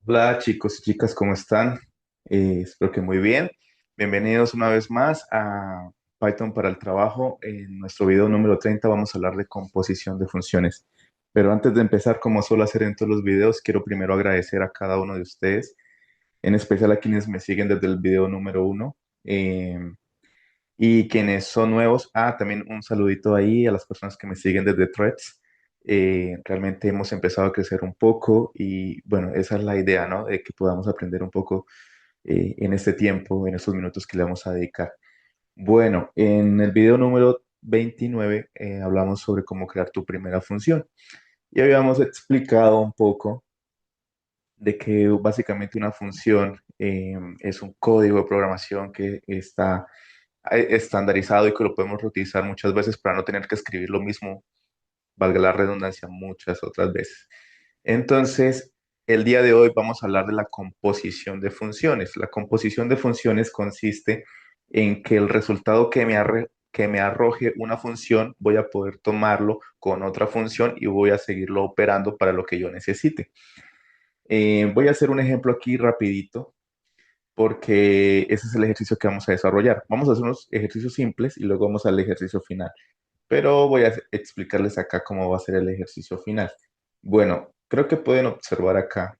Hola chicos y chicas, ¿cómo están? Espero que muy bien. Bienvenidos una vez más a Python para el trabajo. En nuestro video número 30 vamos a hablar de composición de funciones. Pero antes de empezar, como suelo hacer en todos los videos, quiero primero agradecer a cada uno de ustedes, en especial a quienes me siguen desde el video número 1 y quienes son nuevos. También un saludito ahí a las personas que me siguen desde Threads. Realmente hemos empezado a crecer un poco y bueno, esa es la idea, ¿no? De que podamos aprender un poco en este tiempo, en estos minutos que le vamos a dedicar. Bueno, en el video número 29 hablamos sobre cómo crear tu primera función y habíamos explicado un poco de que básicamente una función es un código de programación que está estandarizado y que lo podemos reutilizar muchas veces para no tener que escribir lo mismo, valga la redundancia, muchas otras veces. Entonces, el día de hoy vamos a hablar de la composición de funciones. La composición de funciones consiste en que el resultado que me arroje una función, voy a poder tomarlo con otra función y voy a seguirlo operando para lo que yo necesite. Voy a hacer un ejemplo aquí rapidito porque ese es el ejercicio que vamos a desarrollar. Vamos a hacer unos ejercicios simples y luego vamos al ejercicio final. Pero voy a explicarles acá cómo va a ser el ejercicio final. Bueno, creo que pueden observar acá,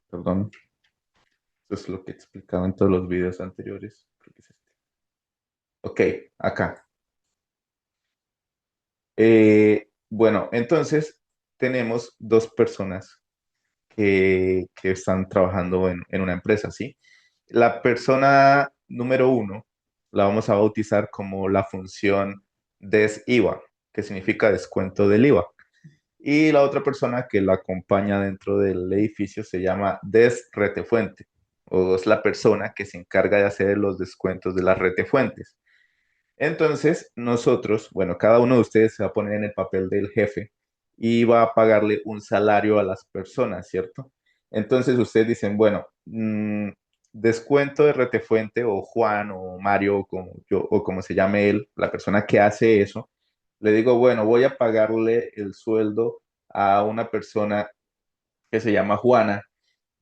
perdón, eso es lo que explicaba en todos los videos anteriores. Creo que es este. Ok, acá. Bueno, entonces tenemos dos personas que están trabajando en una empresa, ¿sí? La persona número uno la vamos a bautizar como la función des-IVA, que significa descuento del IVA. Y la otra persona que la acompaña dentro del edificio se llama des-retefuente, o es la persona que se encarga de hacer los descuentos de las retefuentes. Entonces, nosotros, bueno, cada uno de ustedes se va a poner en el papel del jefe y va a pagarle un salario a las personas, ¿cierto? Entonces, ustedes dicen, bueno, descuento de Retefuente o Juan o Mario o como, yo, o como se llame él, la persona que hace eso, le digo, bueno, voy a pagarle el sueldo a una persona que se llama Juana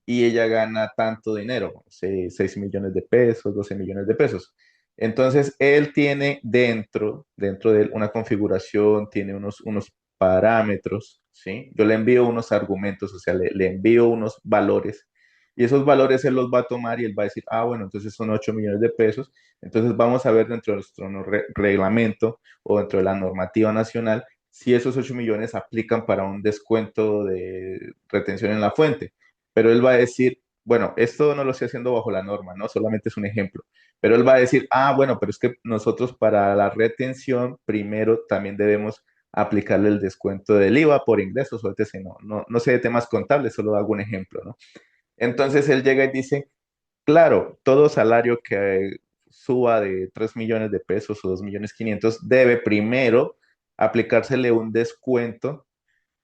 y ella gana tanto dinero, 6 millones de pesos, 12 millones de pesos. Entonces, él tiene dentro de él una configuración, tiene unos parámetros, ¿sí? Yo le envío unos argumentos, o sea, le envío unos valores y esos valores él los va a tomar y él va a decir, bueno, entonces son 8 millones de pesos. Entonces, vamos a ver dentro de nuestro reglamento o dentro de la normativa nacional si esos 8 millones aplican para un descuento de retención en la fuente, pero él va a decir, bueno, esto no lo estoy haciendo bajo la norma, ¿no? Solamente es un ejemplo. Pero él va a decir, bueno, pero es que nosotros para la retención primero también debemos aplicarle el descuento del IVA por ingresos o etc. No sé de temas contables, solo hago un ejemplo, ¿no? Entonces él llega y dice, claro, todo salario que suba de 3 millones de pesos o 2 millones 500 debe primero aplicársele un descuento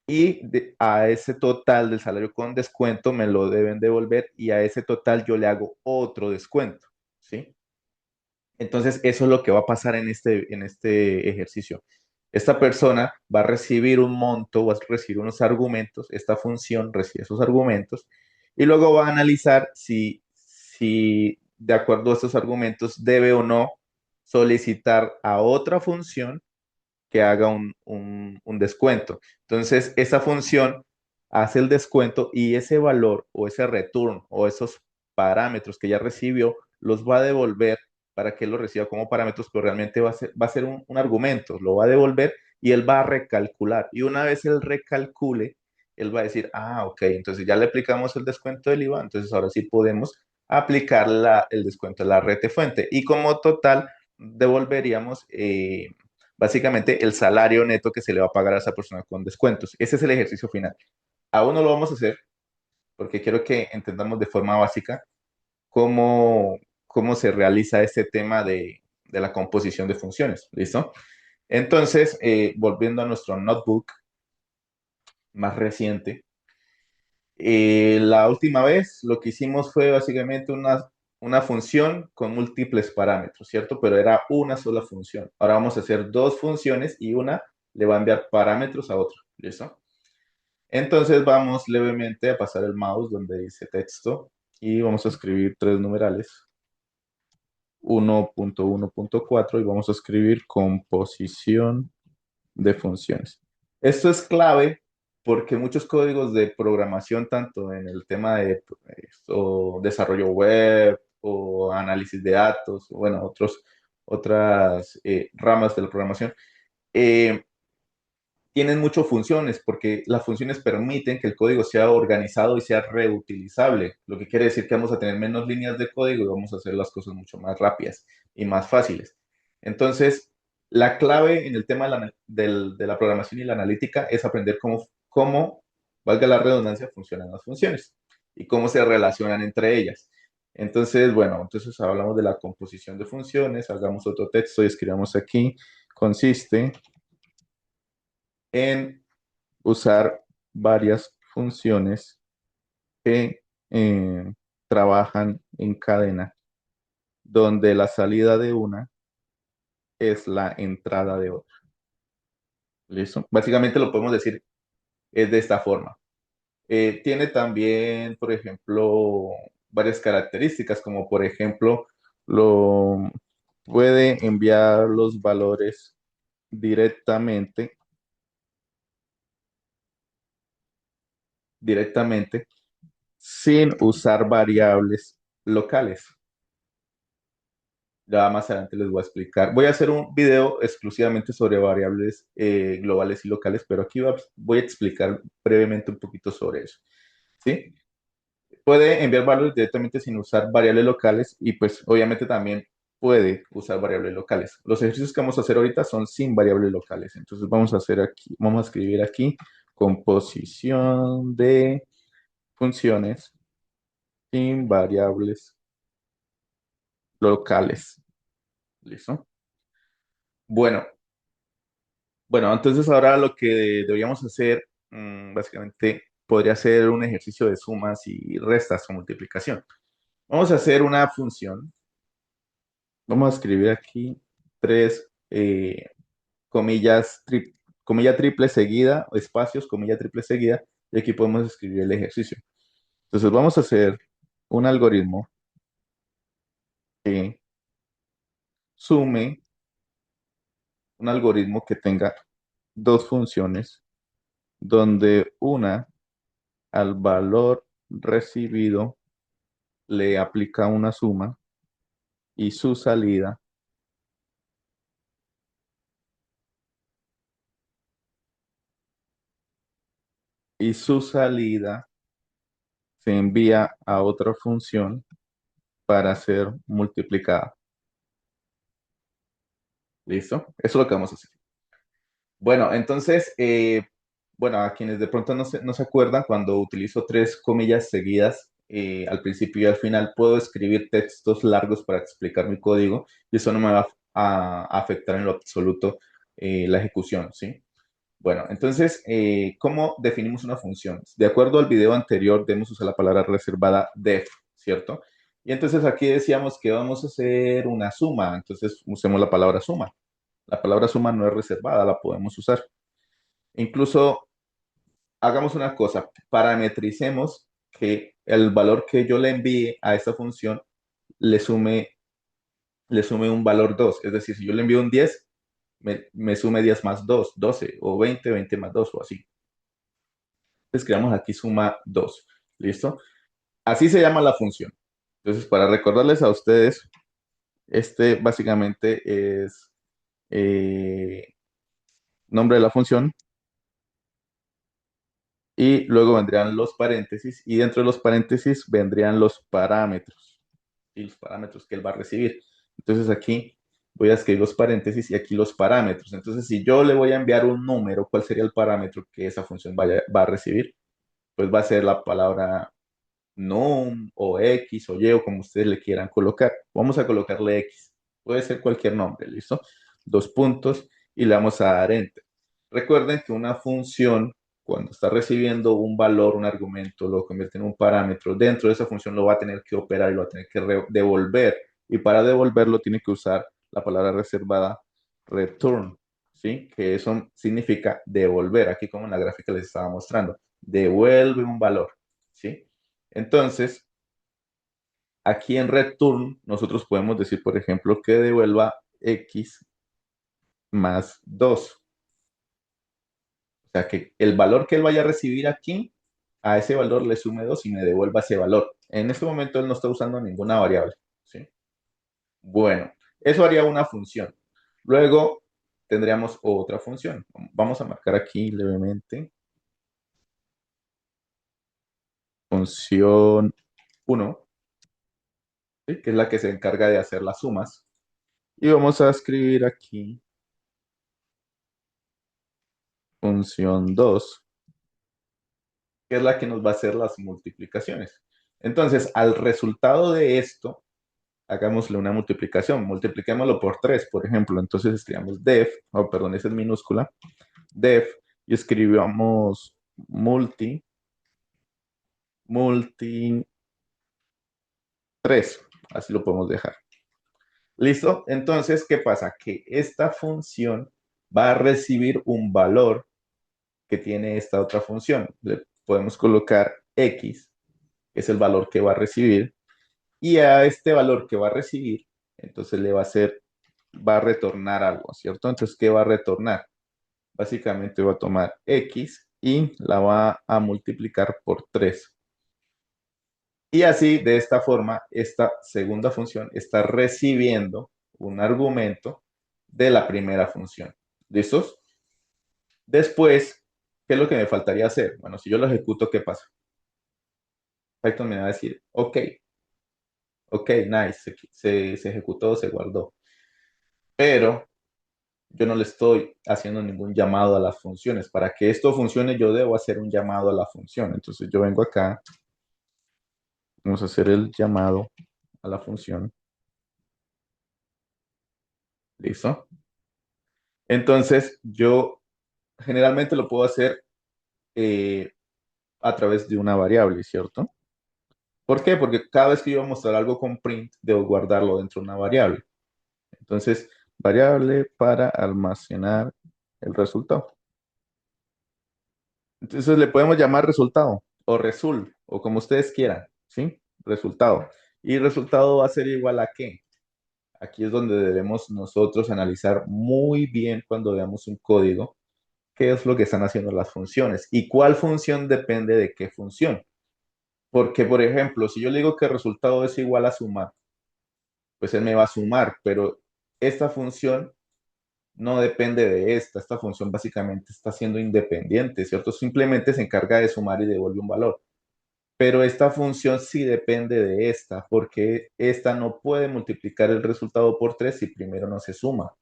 y a ese total del salario con descuento me lo deben devolver y a ese total yo le hago otro descuento, ¿sí? Entonces, eso es lo que va a pasar en este ejercicio. Esta persona va a recibir un monto, va a recibir unos argumentos, esta función recibe esos argumentos y luego va a analizar si de acuerdo a estos argumentos debe o no solicitar a otra función que haga un descuento. Entonces, esa función hace el descuento y ese valor o ese return o esos parámetros que ya recibió los va a devolver para que él lo reciba como parámetros, pero realmente va a ser un argumento, lo va a devolver y él va a recalcular. Y una vez él recalcule, él va a decir, ok, entonces ya le aplicamos el descuento del IVA, entonces ahora sí podemos aplicar el descuento de la rete fuente. Y como total, devolveríamos básicamente el salario neto que se le va a pagar a esa persona con descuentos. Ese es el ejercicio final. Aún no lo vamos a hacer porque quiero que entendamos de forma básica cómo se realiza este tema de la composición de funciones. ¿Listo? Entonces, volviendo a nuestro notebook más reciente, la última vez lo que hicimos fue básicamente una función con múltiples parámetros, ¿cierto? Pero era una sola función. Ahora vamos a hacer dos funciones y una le va a enviar parámetros a otra, ¿listo? Entonces vamos levemente a pasar el mouse donde dice texto y vamos a escribir tres numerales, 1.1.4 y vamos a escribir composición de funciones. Esto es clave porque muchos códigos de programación, tanto en el tema de o desarrollo web o análisis de datos, o bueno, otras ramas de la programación, eh, tienen muchas funciones porque las funciones permiten que el código sea organizado y sea reutilizable, lo que quiere decir que vamos a tener menos líneas de código y vamos a hacer las cosas mucho más rápidas y más fáciles. Entonces, la clave en el tema de la programación y la analítica es aprender cómo, valga la redundancia, funcionan las funciones y cómo se relacionan entre ellas. Entonces, bueno, entonces hablamos de la composición de funciones, hagamos otro texto y escribamos aquí, consiste en usar varias funciones que trabajan en cadena, donde la salida de una es la entrada de otra. ¿Listo? Básicamente lo podemos decir es de esta forma. Tiene también, por ejemplo, varias características, como por ejemplo, lo puede enviar los valores directamente, directamente, sin usar variables locales. Ya más adelante les voy a explicar. Voy a hacer un video exclusivamente sobre variables globales y locales, pero aquí voy a explicar brevemente un poquito sobre eso. ¿Sí? Puede enviar valores directamente sin usar variables locales y pues obviamente también puede usar variables locales. Los ejercicios que vamos a hacer ahorita son sin variables locales. Entonces vamos a hacer aquí, vamos a escribir aquí composición de funciones sin variables locales. ¿Listo? Bueno, Bueno, entonces ahora lo que deberíamos hacer, básicamente, podría ser un ejercicio de sumas y restas o multiplicación. Vamos a hacer una función. Vamos a escribir aquí tres comillas, comilla triple seguida, espacios, comilla triple seguida, y aquí podemos escribir el ejercicio. Entonces vamos a hacer un algoritmo que sume, un algoritmo que tenga dos funciones, donde una al valor recibido le aplica una suma y su salida, y su salida se envía a otra función para ser multiplicada. ¿Listo? Eso es lo que vamos a hacer. Bueno, entonces, bueno, a quienes de pronto no se acuerdan, cuando utilizo tres comillas seguidas, al principio y al final, puedo escribir textos largos para explicar mi código y eso no me va a afectar en lo absoluto la ejecución, ¿sí? Bueno, entonces, ¿cómo definimos una función? De acuerdo al video anterior, debemos usar la palabra reservada def, ¿cierto? Y entonces aquí decíamos que vamos a hacer una suma, entonces usemos la palabra suma. La palabra suma no es reservada, la podemos usar. Incluso hagamos una cosa, parametricemos que el valor que yo le envíe a esta función le sume, le sume un valor 2. Es decir, si yo le envío un 10, me sume 10 más 2, 12, o 20, 20 más 2, o así. Entonces creamos aquí suma 2. ¿Listo? Así se llama la función. Entonces, para recordarles a ustedes, este básicamente es nombre de la función y luego vendrían los paréntesis y dentro de los paréntesis vendrían los parámetros y los parámetros que él va a recibir. Entonces aquí voy a escribir los paréntesis y aquí los parámetros. Entonces, si yo le voy a enviar un número, ¿cuál sería el parámetro que esa función va a recibir? Pues va a ser la palabra num o X o Y o como ustedes le quieran colocar. Vamos a colocarle X. Puede ser cualquier nombre, ¿listo? Dos puntos y le vamos a dar enter. Recuerden que una función, cuando está recibiendo un valor, un argumento, lo convierte en un parámetro, dentro de esa función lo va a tener que operar y lo va a tener que devolver. Y para devolverlo tiene que usar la palabra reservada return, ¿sí? Que eso significa devolver, aquí como en la gráfica les estaba mostrando devuelve un valor, ¿sí? Entonces, aquí en return, nosotros podemos decir, por ejemplo, que devuelva x más 2. O sea, que el valor que él vaya a recibir aquí, a ese valor le sume 2 y me devuelva ese valor. En este momento él no está usando ninguna variable, ¿sí? Bueno, eso haría una función. Luego tendríamos otra función. Vamos a marcar aquí levemente. Función 1, ¿sí? Que es la que se encarga de hacer las sumas. Y vamos a escribir aquí función 2, que es la que nos va a hacer las multiplicaciones. Entonces, al resultado de esto, hagámosle una multiplicación. Multipliquémoslo por 3, por ejemplo. Entonces escribamos def, oh, perdón, esa es minúscula, def, y escribamos multi 3. Así lo podemos dejar. ¿Listo? Entonces, ¿qué pasa? Que esta función va a recibir un valor que tiene esta otra función. Le podemos colocar x, que es el valor que va a recibir, y a este valor que va a recibir, entonces le va a retornar algo, ¿cierto? Entonces, ¿qué va a retornar? Básicamente va a tomar x y la va a multiplicar por 3. Y así, de esta forma, esta segunda función está recibiendo un argumento de la primera función. ¿Listos? Después, ¿qué es lo que me faltaría hacer? Bueno, si yo lo ejecuto, ¿qué pasa? Python me va a decir, ok, ok, nice, se ejecutó, se guardó. Pero yo no le estoy haciendo ningún llamado a las funciones. Para que esto funcione, yo debo hacer un llamado a la función. Entonces yo vengo acá, vamos a hacer el llamado a la función. ¿Listo? Entonces yo generalmente lo puedo hacer eh, a través de una variable, ¿cierto? ¿Por qué? Porque cada vez que yo voy a mostrar algo con print, debo guardarlo dentro de una variable. Entonces, variable para almacenar el resultado. Entonces le podemos llamar resultado o result o como ustedes quieran, ¿sí? Resultado. Y resultado va a ser igual a qué. Aquí es donde debemos nosotros analizar muy bien cuando veamos un código qué es lo que están haciendo las funciones y cuál función depende de qué función. Porque, por ejemplo, si yo le digo que el resultado es igual a sumar, pues él me va a sumar, pero esta función no depende de esta función básicamente está siendo independiente, ¿cierto? Simplemente se encarga de sumar y devuelve un valor. Pero esta función sí depende de esta, porque esta no puede multiplicar el resultado por 3 si primero no se suma.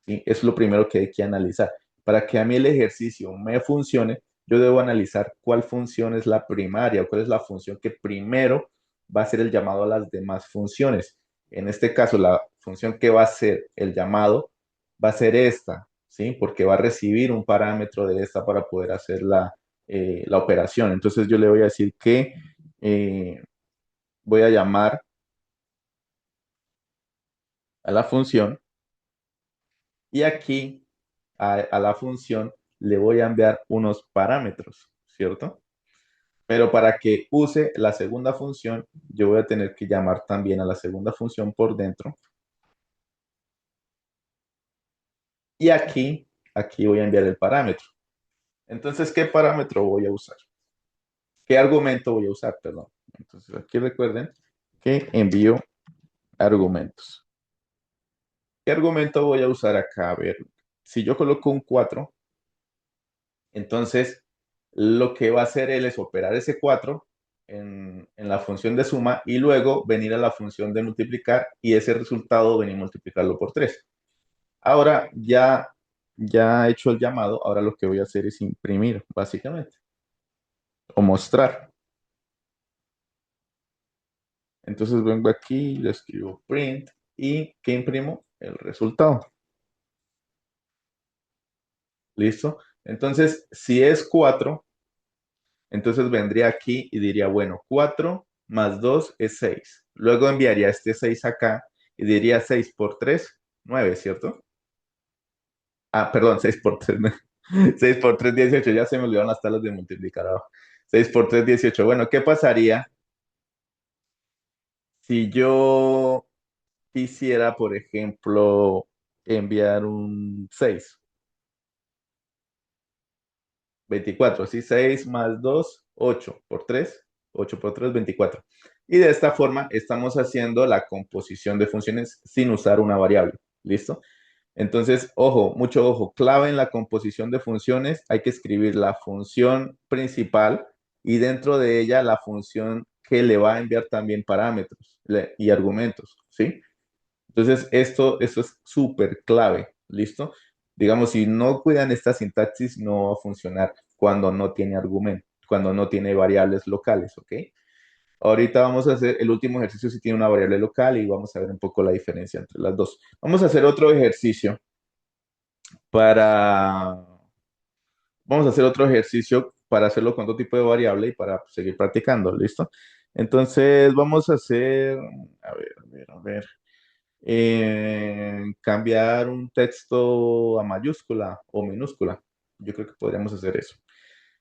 ¿Sí? Es lo primero que hay que analizar. Para que a mí el ejercicio me funcione, yo debo analizar cuál función es la primaria o cuál es la función que primero va a ser el llamado a las demás funciones. En este caso, la función que va a ser el llamado va a ser esta, ¿sí? Porque va a recibir un parámetro de esta para poder hacer la operación. Entonces yo le voy a decir que voy a llamar a la función y aquí a la función le voy a enviar unos parámetros, ¿cierto? Pero para que use la segunda función, yo voy a tener que llamar también a la segunda función por dentro. Y aquí voy a enviar el parámetro. Entonces, ¿qué parámetro voy a usar? ¿Qué argumento voy a usar? Perdón. Entonces, aquí recuerden que envío argumentos. ¿Qué argumento voy a usar acá? A ver, si yo coloco un 4, entonces lo que va a hacer él es operar ese 4 en la función de suma y luego venir a la función de multiplicar y ese resultado venir a multiplicarlo por 3. Ahora ya he hecho el llamado, ahora lo que voy a hacer es imprimir, básicamente, o mostrar. Entonces vengo aquí, le escribo print y ¿qué imprimo? El resultado. ¿Listo? Entonces, si es 4, entonces vendría aquí y diría, bueno, 4 más 2 es 6. Luego enviaría este 6 acá y diría 6 por 3, 9, ¿cierto? Ah, perdón, 6 por 3, 6 por 3 18. Ya se me olvidaron las tablas de multiplicar abajo. 6 por 3 18. Bueno, ¿qué pasaría si yo quisiera, por ejemplo, enviar un 6 24? ¿Sí? 6 más 2 8 por 3 8 por 3 24. Y de esta forma estamos haciendo la composición de funciones sin usar una variable. ¿Listo? Entonces, ojo, mucho ojo, clave en la composición de funciones, hay que escribir la función principal y dentro de ella la función que le va a enviar también parámetros y argumentos, ¿sí? Entonces, esto es súper clave, ¿listo? Digamos, si no cuidan esta sintaxis, no va a funcionar cuando no tiene argumento, cuando no tiene variables locales, ¿ok? Ahorita vamos a hacer el último ejercicio si tiene una variable local y vamos a ver un poco la diferencia entre las dos. Vamos a hacer otro ejercicio para, vamos a hacer otro ejercicio para hacerlo con otro tipo de variable y para seguir practicando, ¿listo? Entonces vamos a hacer, a ver, cambiar un texto a mayúscula o minúscula. Yo creo que podríamos hacer eso.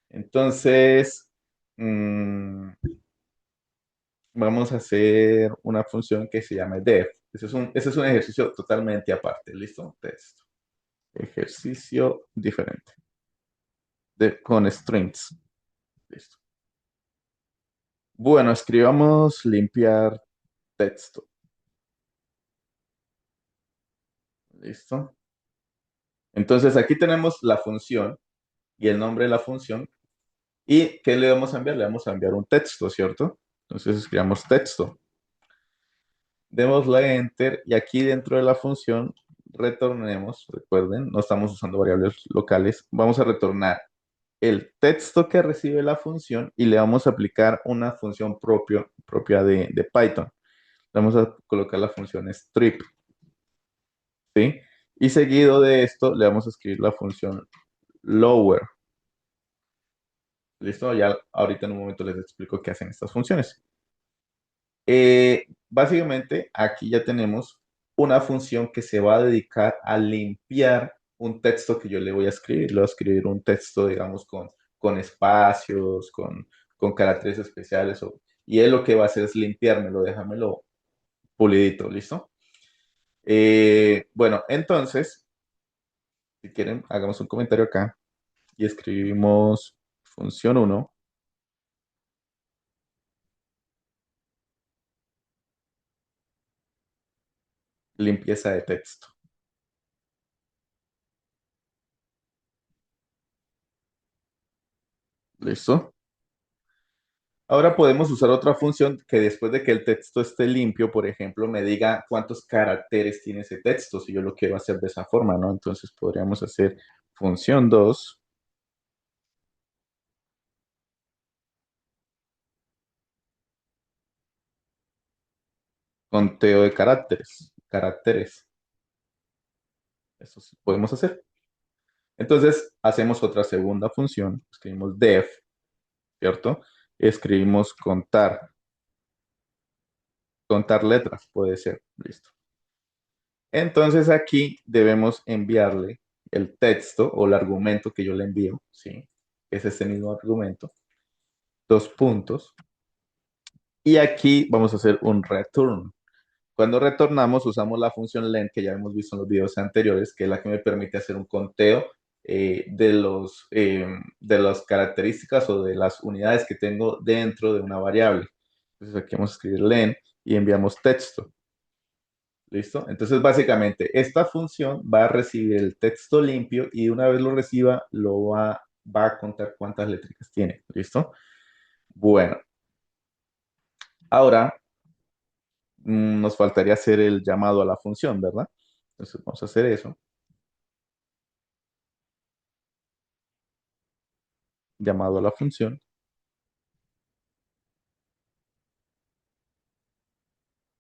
Entonces, mm, vamos a hacer una función que se llame def. Ese es un ejercicio totalmente aparte, ¿listo? Texto. Ejercicio diferente. Con strings. Listo. Bueno, escribamos limpiar texto. ¿Listo? Entonces aquí tenemos la función y el nombre de la función. ¿Y qué le vamos a enviar? Le vamos a enviar un texto, ¿cierto? Entonces escribamos texto. Démosle enter y aquí dentro de la función retornemos, recuerden, no estamos usando variables locales, vamos a retornar el texto que recibe la función y le vamos a aplicar una función propia de Python. Vamos a colocar la función strip, ¿sí? Y seguido de esto le vamos a escribir la función lower. ¿Listo? Ya ahorita en un momento les explico qué hacen estas funciones. Básicamente aquí ya tenemos una función que se va a dedicar a limpiar un texto que yo le voy a escribir. Le voy a escribir un texto, digamos, con espacios, con caracteres especiales. Y él lo que va a hacer es limpiármelo, dejármelo pulidito, ¿listo? Bueno, entonces, si quieren, hagamos un comentario acá y escribimos función uno, limpieza de texto. ¿Listo? Ahora podemos usar otra función que después de que el texto esté limpio, por ejemplo, me diga cuántos caracteres tiene ese texto, si yo lo quiero hacer de esa forma, ¿no? Entonces podríamos hacer función 2, conteo de caracteres. Eso sí podemos hacer. Entonces hacemos otra segunda función, escribimos def, ¿cierto? Escribimos contar letras, puede ser, listo. Entonces aquí debemos enviarle el texto o el argumento que yo le envío, ¿sí? Es ese mismo argumento, dos puntos. Y aquí vamos a hacer un return. Cuando retornamos usamos la función len que ya hemos visto en los videos anteriores, que es la que me permite hacer un conteo de las características o de las unidades que tengo dentro de una variable. Entonces aquí vamos a escribir len y enviamos texto. ¿Listo? Entonces, básicamente, esta función va a recibir el texto limpio y una vez lo reciba, va a contar cuántas letricas tiene. ¿Listo? Bueno, ahora nos faltaría hacer el llamado a la función, ¿verdad? Entonces, vamos a hacer eso. Llamado a la función.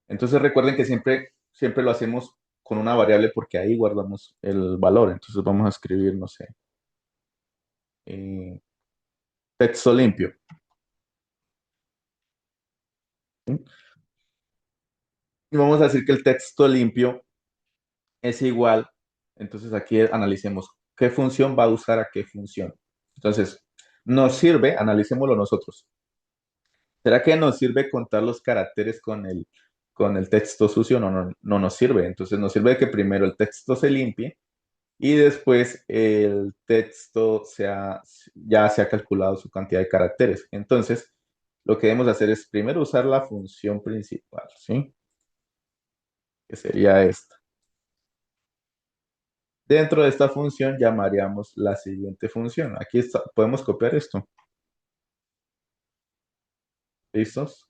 Entonces, recuerden que siempre lo hacemos con una variable porque ahí guardamos el valor. Entonces, vamos a escribir, no sé, eh, texto limpio. ¿Sí? Y vamos a decir que el texto limpio es igual. Entonces aquí analicemos. qué función va a usar a qué función. Entonces, nos sirve, analicémoslo nosotros. ¿Será que nos sirve contar los caracteres con el texto sucio? No, no, no nos sirve. Entonces, nos sirve que primero el texto se limpie y después el texto ya se ha calculado su cantidad de caracteres. Entonces, lo que debemos hacer es primero usar la función principal, ¿sí? Que sería esta. Dentro de esta función llamaríamos la siguiente función. Podemos copiar esto. ¿Listos?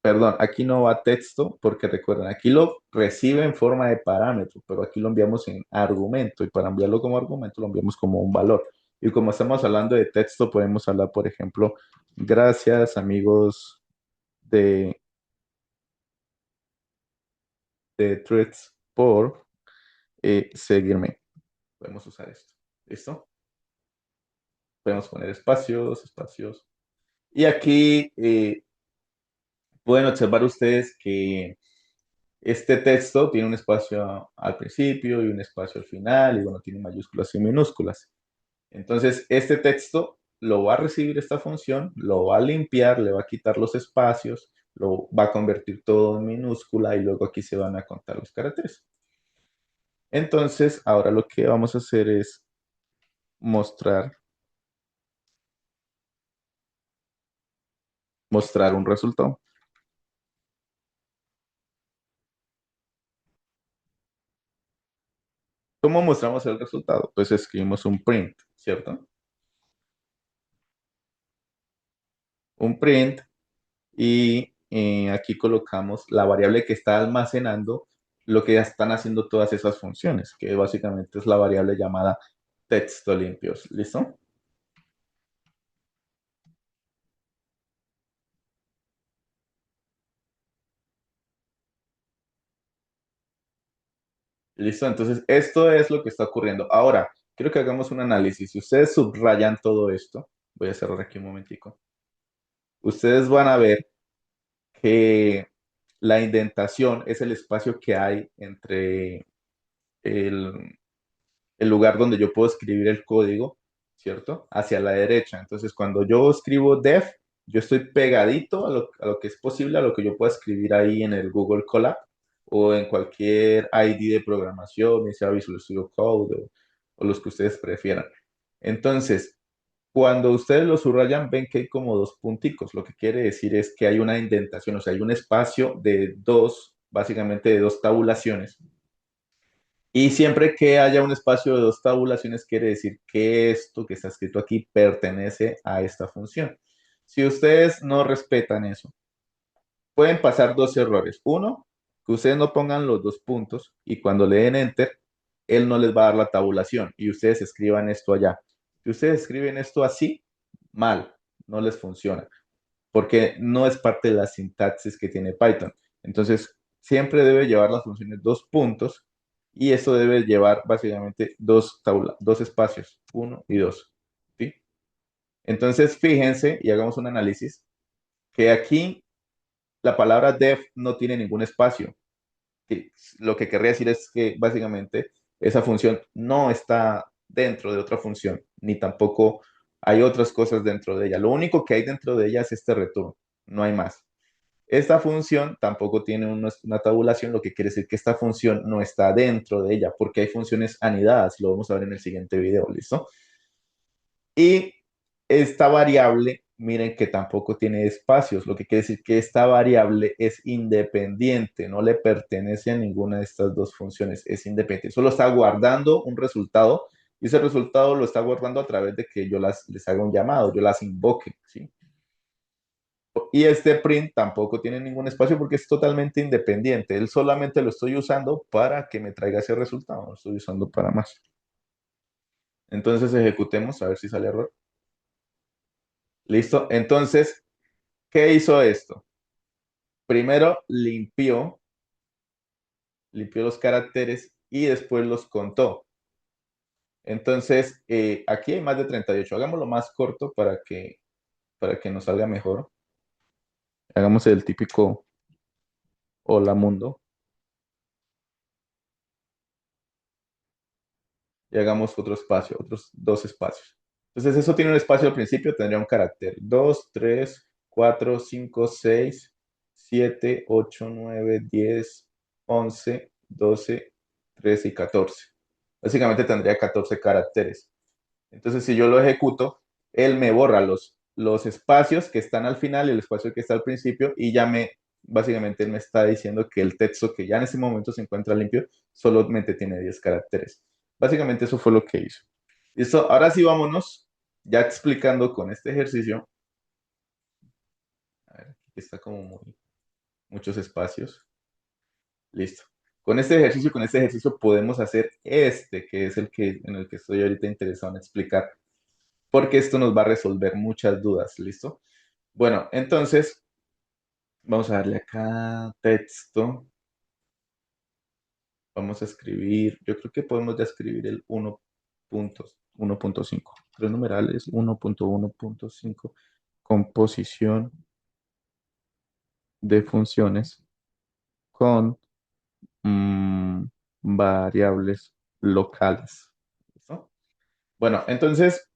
Perdón, aquí no va texto porque recuerden, aquí lo recibe en forma de parámetro, pero aquí lo enviamos en argumento y para enviarlo como argumento lo enviamos como un valor. Y como estamos hablando de texto, podemos hablar, por ejemplo, gracias amigos de, de Threads por seguirme. Podemos usar esto. ¿Listo? Podemos poner espacios, espacios. Y aquí pueden observar ustedes que este texto tiene un espacio al principio y un espacio al final, y bueno, tiene mayúsculas y minúsculas. Entonces, este texto lo va a recibir esta función, lo va a limpiar, le va a quitar los espacios, lo va a convertir todo en minúscula y luego aquí se van a contar los caracteres. Entonces, ahora lo que vamos a hacer es mostrar, mostrar un resultado. ¿Cómo mostramos el resultado? Pues escribimos un print, ¿cierto? Un print y aquí colocamos la variable que está almacenando lo que ya están haciendo todas esas funciones, que básicamente es la variable llamada texto limpios. ¿Listo? Listo, entonces esto es lo que está ocurriendo. Ahora, quiero que hagamos un análisis. Si ustedes subrayan todo esto, voy a cerrar aquí un momentico, ustedes van a ver que la indentación es el espacio que hay entre el, el lugar donde yo puedo escribir el código, ¿cierto? Hacia la derecha. Entonces, cuando yo escribo def, yo estoy pegadito a lo que es posible, a lo que yo pueda escribir ahí en el Google Colab o en cualquier ID de programación, ya sea Visual Studio Code o los que ustedes prefieran. Entonces, cuando ustedes lo subrayan, ven que hay como dos punticos. Lo que quiere decir es que hay una indentación, o sea, hay un espacio de dos, básicamente de dos tabulaciones y siempre que haya un espacio de dos tabulaciones, quiere decir que esto que está escrito aquí pertenece a esta función. Si ustedes no respetan eso, pueden pasar dos errores. Uno, que ustedes no pongan los dos puntos y cuando le den enter, él no les va a dar la tabulación y ustedes escriban esto allá. Si ustedes escriben esto así, mal, no les funciona porque no es parte de la sintaxis que tiene Python. Entonces, siempre debe llevar las funciones dos puntos y eso debe llevar básicamente dos espacios, uno y dos. ¿Sí? Entonces, fíjense y hagamos un análisis que aquí la palabra def no tiene ningún espacio. Que lo que querría decir es que básicamente esa función no está dentro de otra función, ni tampoco hay otras cosas dentro de ella. Lo único que hay dentro de ella es este retorno, no hay más. Esta función tampoco tiene una tabulación, lo que quiere decir que esta función no está dentro de ella, porque hay funciones anidadas, lo vamos a ver en el siguiente video, ¿listo? Y esta variable, miren que tampoco tiene espacios, lo que quiere decir que esta variable es independiente, no le pertenece a ninguna de estas dos funciones, es independiente, solo está guardando un resultado y ese resultado lo está guardando a través de que les haga un llamado, yo las invoque, ¿sí? Y este print tampoco tiene ningún espacio porque es totalmente independiente. Él solamente lo estoy usando para que me traiga ese resultado. No lo estoy usando para más. Entonces ejecutemos a ver si sale error. Listo. Entonces, ¿qué hizo esto? Primero limpió los caracteres y después los contó. Entonces, aquí hay más de 38. Hagámoslo más corto para que nos salga mejor. Hagamos el típico hola mundo. y hagamos otro espacio, otros dos espacios. Entonces eso tiene un espacio al principio, tendría un carácter. 2, 3, 4, 5, 6, 7, 8, 9, 10, 11, 12, 13 y 14. Básicamente tendría 14 caracteres. Entonces si yo lo ejecuto, él me borra los espacios que están al final y el espacio que está al principio y básicamente él me está diciendo que el texto que ya en ese momento se encuentra limpio solamente tiene 10 caracteres. Básicamente eso fue lo que hizo. Listo, ahora sí vámonos, ya explicando con este ejercicio. A ver, aquí está como muchos espacios. Listo. Con este ejercicio podemos hacer este, que es en el que estoy ahorita interesado en explicar, porque esto nos va a resolver muchas dudas. ¿Listo? Bueno, entonces vamos a darle acá texto. Vamos a escribir, yo creo que podemos ya escribir el 1.1.5. Tres numerales, 1.1.5. Composición de funciones con mm, variables locales. ¿Listo? Bueno, entonces,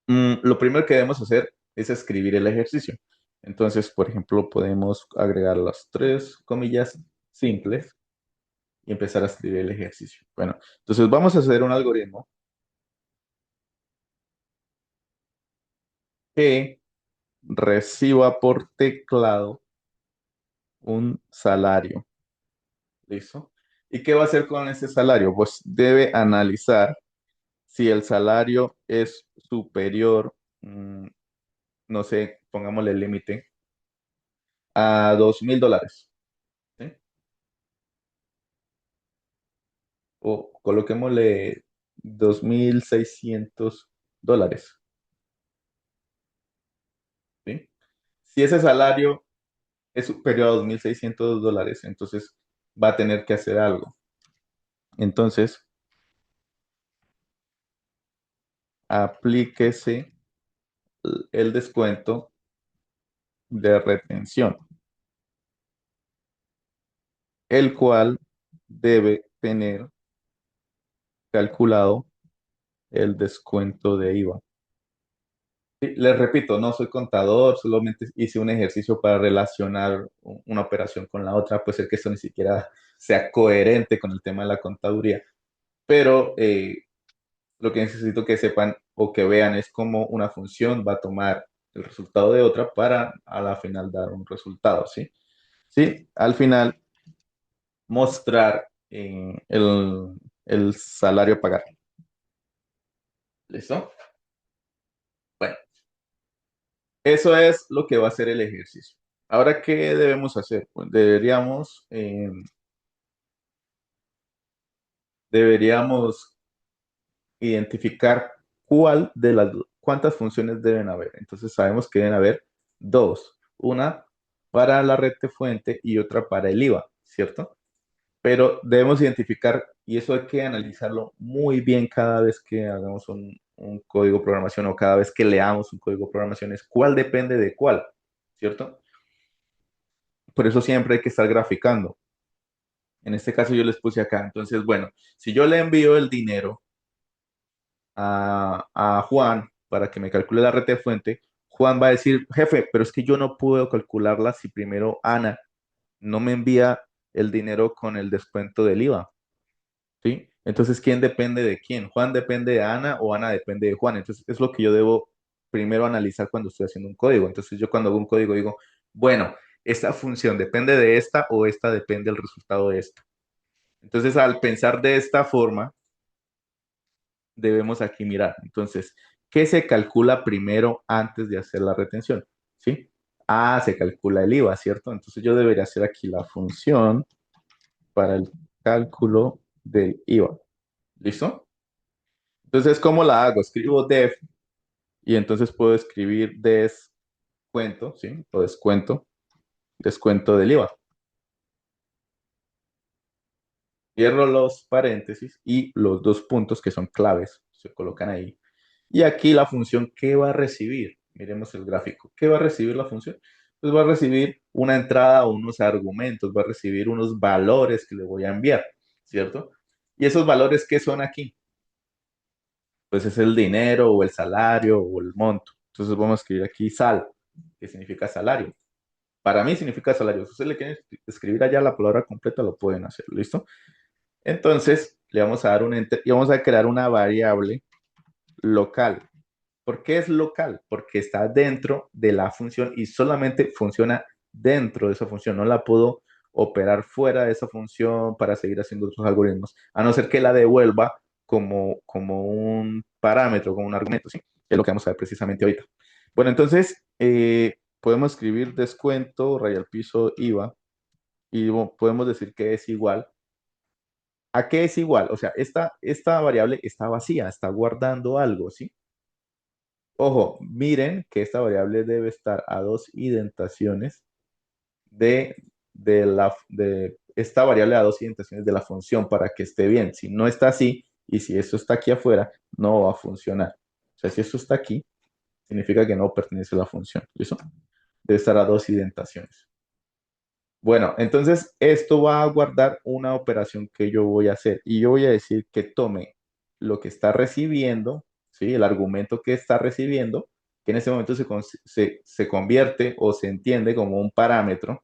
lo primero que debemos hacer es escribir el ejercicio. Entonces, por ejemplo, podemos agregar las tres comillas simples y empezar a escribir el ejercicio. Bueno, entonces vamos a hacer un algoritmo que reciba por teclado un salario. ¿Listo? ¿Y qué va a hacer con ese salario? Pues debe analizar si el salario es superior, no sé, pongámosle el límite, a $2,000. ¿Sí? O coloquémosle $2,600. ¿Sí? Si ese salario es superior a $2,600, entonces va a tener que hacer algo. Entonces, aplíquese el descuento de retención, el cual debe tener calculado el descuento de IVA. Sí, les repito, no soy contador, solamente hice un ejercicio para relacionar una operación con la otra, puede ser que esto ni siquiera sea coherente con el tema de la contaduría, pero lo que necesito que sepan o que vean es cómo una función va a tomar el resultado de otra para a la final dar un resultado, ¿sí? Sí, al final mostrar el salario a pagar. ¿Listo? Bueno, eso es lo que va a ser el ejercicio. Ahora, ¿qué debemos hacer? Pues deberíamos identificar cuántas funciones deben haber. Entonces sabemos que deben haber dos, una para la red de fuente y otra para el IVA, ¿cierto? Pero debemos identificar, y eso hay que analizarlo muy bien cada vez que hagamos un código de programación o cada vez que leamos un código de programación, es cuál depende de cuál, ¿cierto? Por eso siempre hay que estar graficando. En este caso yo les puse acá. Entonces, bueno, si yo le envío el dinero a Juan para que me calcule la red de fuente, Juan va a decir, jefe, pero es que yo no puedo calcularla si primero Ana no me envía el dinero con el descuento del IVA. ¿Sí? Entonces, ¿quién depende de quién? ¿Juan depende de Ana o Ana depende de Juan? Entonces, es lo que yo debo primero analizar cuando estoy haciendo un código. Entonces, yo cuando hago un código digo, bueno, esta función depende de esta o esta depende del resultado de esta. Entonces, al pensar de esta forma, debemos aquí mirar. Entonces, ¿qué se calcula primero antes de hacer la retención? ¿Sí? Ah, se calcula el IVA, ¿cierto? Entonces, yo debería hacer aquí la función para el cálculo del IVA. ¿Listo? Entonces, ¿cómo la hago? Escribo def y entonces puedo escribir descuento, ¿sí? O descuento del IVA. Cierro los paréntesis y los dos puntos que son claves se colocan ahí. Y aquí la función, ¿qué va a recibir? Miremos el gráfico. ¿Qué va a recibir la función? Pues va a recibir una entrada o unos argumentos, va a recibir unos valores que le voy a enviar, ¿cierto? Y esos valores, ¿qué son aquí? pues es el dinero o el salario o el monto. Entonces vamos a escribir aquí sal, que significa salario. Para mí significa salario. Si ustedes le quieren escribir allá la palabra completa, lo pueden hacer. ¿Listo? Entonces le vamos a dar un enter y vamos a crear una variable local. ¿Por qué es local? Porque está dentro de la función y solamente funciona dentro de esa función. No la puedo operar fuera de esa función para seguir haciendo otros algoritmos, a no ser que la devuelva como un parámetro, como un argumento, ¿sí? Que es lo que vamos a ver precisamente ahorita. Bueno, entonces podemos escribir descuento, raya al piso, IVA, y podemos decir que es igual. ¿A qué es igual? O sea, esta variable está vacía, está guardando algo, ¿sí? Ojo, miren que esta variable debe estar a dos indentaciones de esta variable a dos indentaciones de la función para que esté bien. Si no está así y si esto está aquí afuera, no va a funcionar. O sea, si esto está aquí, significa que no pertenece a la función. ¿Listo? Debe estar a dos indentaciones. Bueno, entonces esto va a guardar una operación que yo voy a hacer y yo voy a decir que tome lo que está recibiendo, ¿sí? El argumento que está recibiendo, que en ese momento se convierte o se entiende como un parámetro,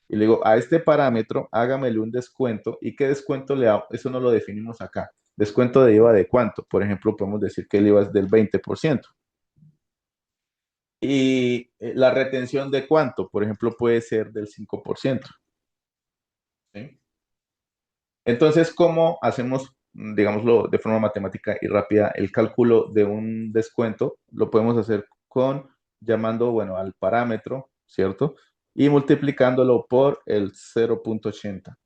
y le digo, a este parámetro hágamele un descuento. ¿Y qué descuento le hago? Eso no lo definimos acá. Descuento de IVA de cuánto. Por ejemplo, podemos decir que el IVA es del 20%. Y la retención de cuánto, por ejemplo, puede ser del 5%. ¿Sí? Entonces, ¿cómo hacemos, digámoslo, de forma matemática y rápida, el cálculo de un descuento? Lo podemos hacer con llamando, bueno, al parámetro, ¿cierto? Y multiplicándolo por el 0,80.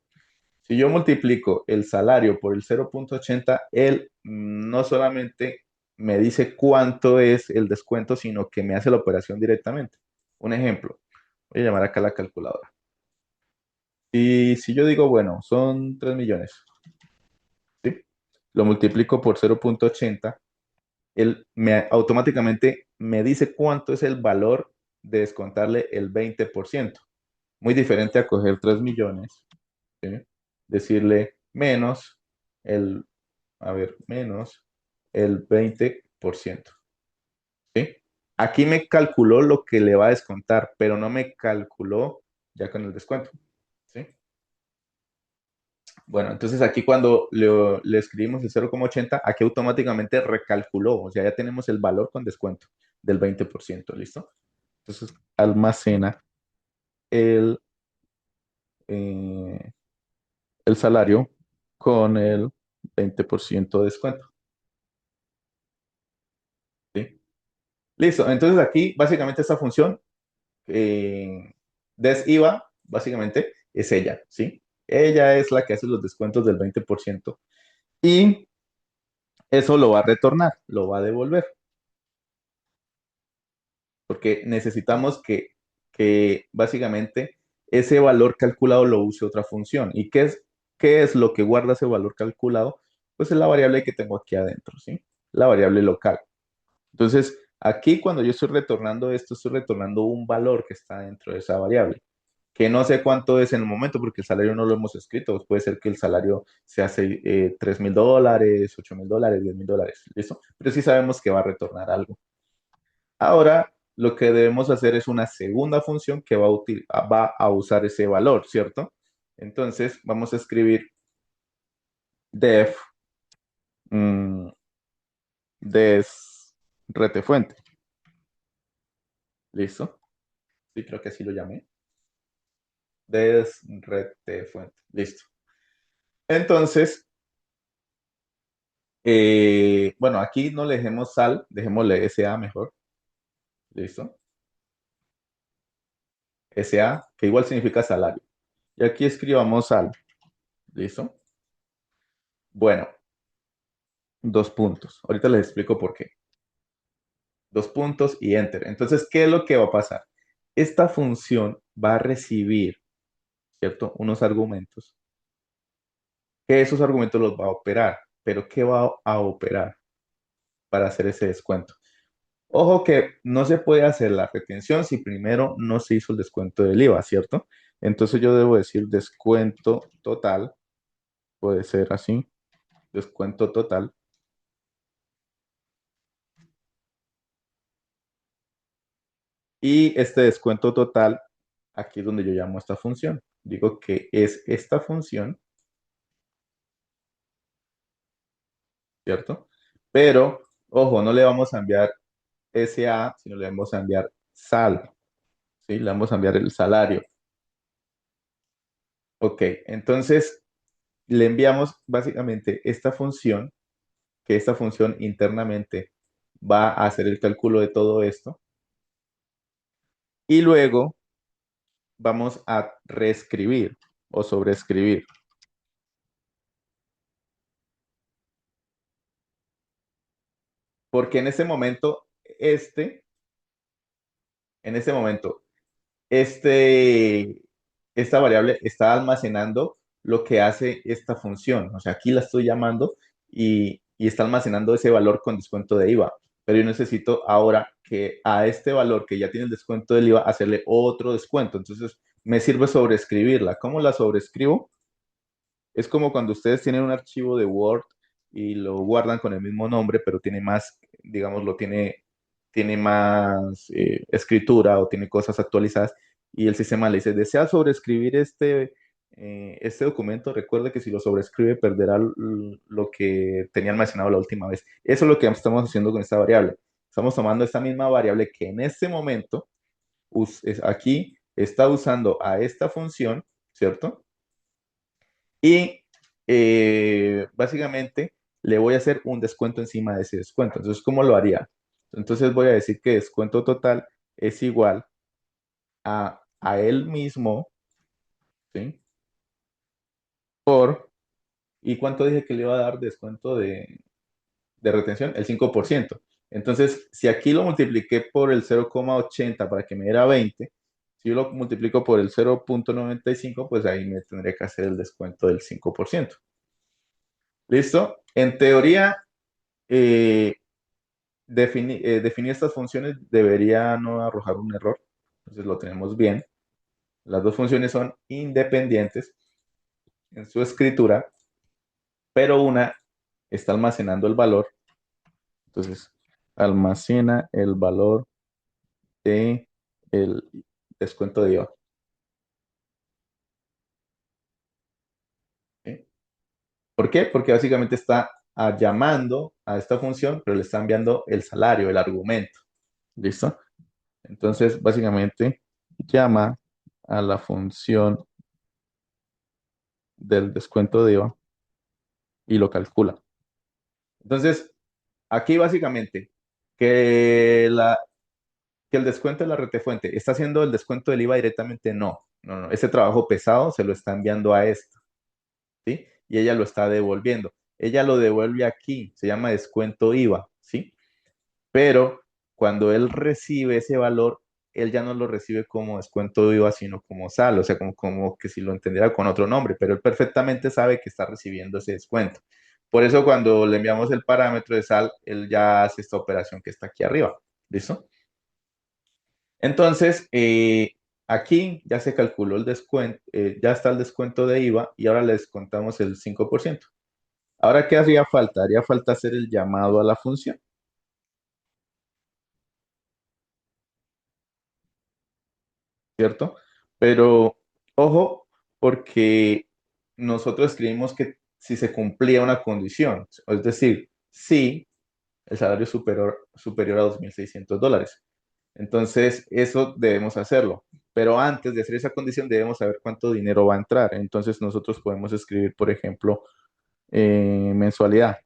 Si yo multiplico el salario por el 0,80, él no solamente me dice cuánto es el descuento, sino que me hace la operación directamente. Un ejemplo, voy a llamar acá a la calculadora. Y si yo digo, bueno, son 3 millones, ¿sí? Lo multiplico por 0,80, él automáticamente me dice cuánto es el valor de descontarle el 20%. Muy diferente a coger 3 millones, ¿sí? Decirle menos el, a ver, menos el 20%, ¿sí? Aquí me calculó lo que le va a descontar, pero no me calculó ya con el descuento, ¿sí? Bueno, entonces aquí cuando le escribimos el 0,80, aquí automáticamente recalculó, o sea, ya tenemos el valor con descuento del 20%, ¿listo? Entonces almacena el, eh, el salario con el 20% de descuento, ¿sí? Listo, entonces aquí básicamente esta función des IVA, básicamente es ella, ¿sí? Ella es la que hace los descuentos del 20% y eso lo va a retornar, lo va a devolver. Porque necesitamos que básicamente ese valor calculado lo use otra función. ¿Y qué es lo que guarda ese valor calculado? Pues es la variable que tengo aquí adentro, ¿sí? La variable local. Entonces, aquí cuando yo estoy retornando esto, estoy retornando un valor que está dentro de esa variable, que no sé cuánto es en el momento porque el salario no lo hemos escrito. Pues puede ser que el salario sea $3,000, $8,000, $10,000, ¿listo? Pero sí sabemos que va a retornar algo. Ahora, lo que debemos hacer es una segunda función que va a usar ese valor, ¿cierto? Entonces, vamos a escribir def mm, des retefuente. ¿Listo? Sí, creo que así lo llamé. Des retefuente. Listo. Entonces, bueno, aquí no le dejemos sal, dejémosle SA mejor. ¿Listo? SA, que igual significa salario. Y aquí escribamos sal. ¿Listo? Bueno, dos puntos. Ahorita les explico por qué. Dos puntos y enter. Entonces, ¿qué es lo que va a pasar? Esta función va a recibir, ¿cierto? Unos argumentos, que esos argumentos los va a operar. Pero ¿qué va a operar para hacer ese descuento? Ojo que no se puede hacer la retención si primero no se hizo el descuento del IVA, ¿cierto? Entonces yo debo decir descuento total, puede ser así, descuento total, Y este descuento total, aquí es donde yo llamo esta función. Digo que es esta función, ¿cierto? Pero, ojo, no le vamos a enviar SA, sino le vamos a enviar sal, ¿sí? Le vamos a enviar el salario. Ok, entonces le enviamos básicamente esta función, que esta función internamente va a hacer el cálculo de todo esto. Y luego vamos a reescribir o sobreescribir, porque este, en este momento, este, esta variable está almacenando lo que hace esta función. O sea, aquí la estoy llamando y está almacenando ese valor con descuento de IVA. Pero yo necesito ahora que a este valor que ya tiene el descuento del IVA, hacerle otro descuento. Entonces, me sirve sobreescribirla. ¿Cómo la sobreescribo? Es como cuando ustedes tienen un archivo de Word y lo guardan con el mismo nombre, pero tiene más, digamos, tiene más escritura o tiene cosas actualizadas y el sistema le dice, ¿desea sobreescribir este documento? Recuerde que si lo sobrescribe perderá lo que tenía almacenado la última vez. Eso es lo que estamos haciendo con esta variable. Estamos tomando esta misma variable que en este momento aquí está usando a esta función, ¿cierto? Y básicamente le voy a hacer un descuento encima de ese descuento. Entonces, ¿cómo lo haría? Entonces voy a decir que descuento total es igual a él mismo, ¿sí? Por, ¿y cuánto dije que le iba a dar descuento de retención? El 5%. Entonces, si aquí lo multipliqué por el 0,80 para que me diera 20, si yo lo multiplico por el 0,95, pues ahí me tendría que hacer el descuento del 5%. ¿Listo? En teoría, eh, definir estas funciones debería no arrojar un error. Entonces lo tenemos bien. Las dos funciones son independientes en su escritura, pero una está almacenando el valor. Entonces, almacena el valor de el descuento de IVA. ¿Sí? ¿Por qué? Porque básicamente está llamando a esta función, pero le está enviando el salario, el argumento. ¿Listo? Entonces, básicamente, llama a la función del descuento de IVA y lo calcula. Entonces, aquí básicamente, que, la, que el descuento de la retefuente está haciendo el descuento del IVA directamente, no, no, no. Ese trabajo pesado se lo está enviando a esta, ¿sí? Y ella lo está devolviendo. Ella lo devuelve aquí, se llama descuento IVA, ¿sí? Pero cuando él recibe ese valor, él ya no lo recibe como descuento de IVA, sino como sal, o sea, como que si lo entendiera con otro nombre, pero él perfectamente sabe que está recibiendo ese descuento. Por eso cuando le enviamos el parámetro de sal, él ya hace esta operación que está aquí arriba. ¿Listo? Entonces, aquí ya se calculó el descuento, ya está el descuento de IVA y ahora le descontamos el 5%. Ahora, ¿qué haría falta? Haría falta hacer el llamado a la función, ¿cierto? Pero ojo, porque nosotros escribimos que si se cumplía una condición, es decir, si el salario es superior a $2.600. Entonces, eso debemos hacerlo. Pero antes de hacer esa condición, debemos saber cuánto dinero va a entrar. Entonces, nosotros podemos escribir, por ejemplo, mensualidad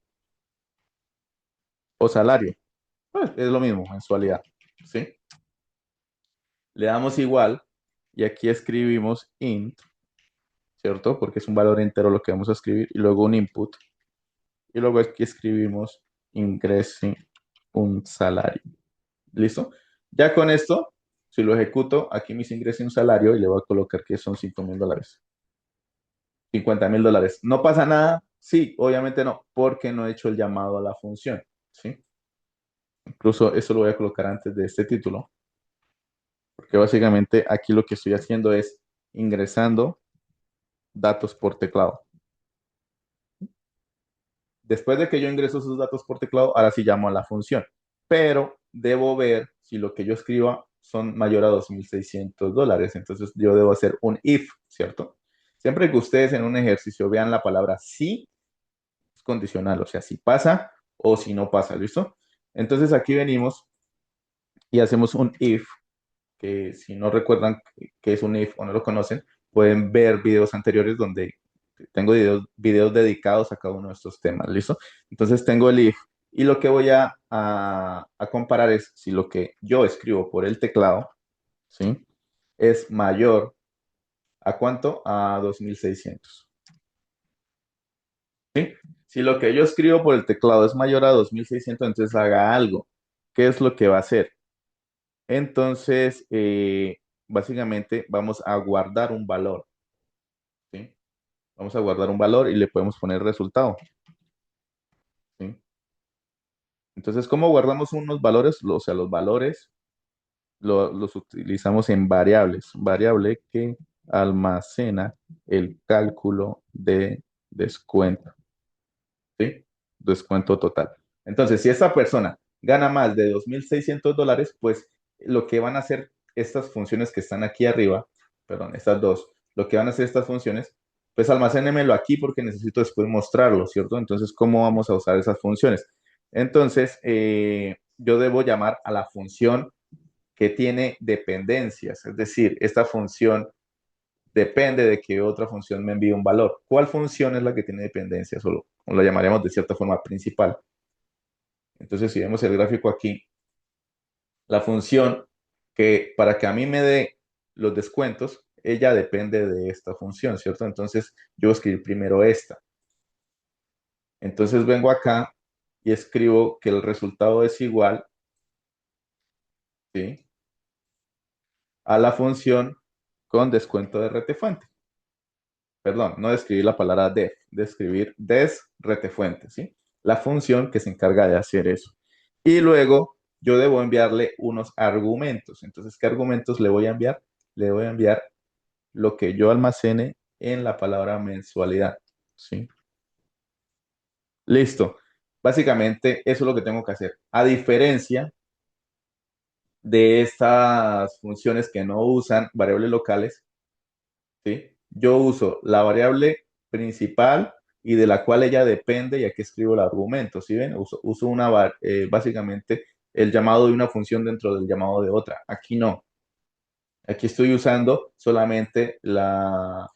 o salario. Pues, es lo mismo, mensualidad. ¿Sí? Le damos igual y aquí escribimos int, ¿cierto? Porque es un valor entero lo que vamos a escribir, y luego un input, y luego aquí escribimos ingrese un salario. ¿Listo? Ya con esto, si lo ejecuto, aquí me dice ingrese un salario y le voy a colocar que son $5.000. $50.000. ¿No pasa nada? Sí, obviamente no, porque no he hecho el llamado a la función. ¿Sí? Incluso eso lo voy a colocar antes de este título, porque básicamente aquí lo que estoy haciendo es ingresando datos por teclado. Después de que yo ingreso esos datos por teclado, ahora sí llamo a la función. Pero debo ver si lo que yo escriba son mayor a $2.600. Entonces yo debo hacer un if, ¿cierto? Siempre que ustedes en un ejercicio vean la palabra sí, es condicional, o sea, si pasa o si no pasa, ¿listo? Entonces aquí venimos y hacemos un if, que si no recuerdan qué es un if o no lo conocen, pueden ver videos anteriores donde tengo videos dedicados a cada uno de estos temas, ¿listo? Entonces tengo el if y lo que voy a comparar es si lo que yo escribo por el teclado, ¿sí? Es mayor a cuánto? A 2.600, ¿sí? Si lo que yo escribo por el teclado es mayor a 2.600, entonces haga algo. ¿Qué es lo que va a hacer? Entonces, básicamente vamos a guardar un valor, ¿sí? Vamos a guardar un valor y le podemos poner resultado, ¿sí? Entonces, ¿cómo guardamos unos valores? O sea, los valores los utilizamos en variables. Variable que almacena el cálculo de descuento, ¿sí? Descuento total. Entonces, si esta persona gana más de $2.600, pues lo que van a hacer estas funciones que están aquí arriba, perdón, estas dos, lo que van a hacer estas funciones, pues almacénemelo aquí porque necesito después mostrarlo, ¿cierto? Entonces, ¿cómo vamos a usar esas funciones? Entonces, yo debo llamar a la función que tiene dependencias, es decir, esta función depende de que otra función me envíe un valor. ¿Cuál función es la que tiene dependencias? O lo llamaremos de cierta forma principal. Entonces, si vemos el gráfico aquí, la función que para que a mí me dé los descuentos, ella depende de esta función, ¿cierto? Entonces, yo voy a escribir primero esta. Entonces, vengo acá y escribo que el resultado es igual, ¿sí? A la función con descuento de retefuente. Perdón, no de escribir la palabra def, de escribir des retefuente, ¿sí? La función que se encarga de hacer eso. Y luego yo debo enviarle unos argumentos. Entonces, ¿qué argumentos le voy a enviar? Le voy a enviar lo que yo almacene en la palabra mensualidad, ¿sí? Listo. Básicamente, eso es lo que tengo que hacer. A diferencia de estas funciones que no usan variables locales, ¿sí? Yo uso la variable principal y de la cual ella depende y aquí escribo el argumento, ¿sí ven? Uso básicamente el llamado de una función dentro del llamado de otra. Aquí no. Aquí estoy usando solamente la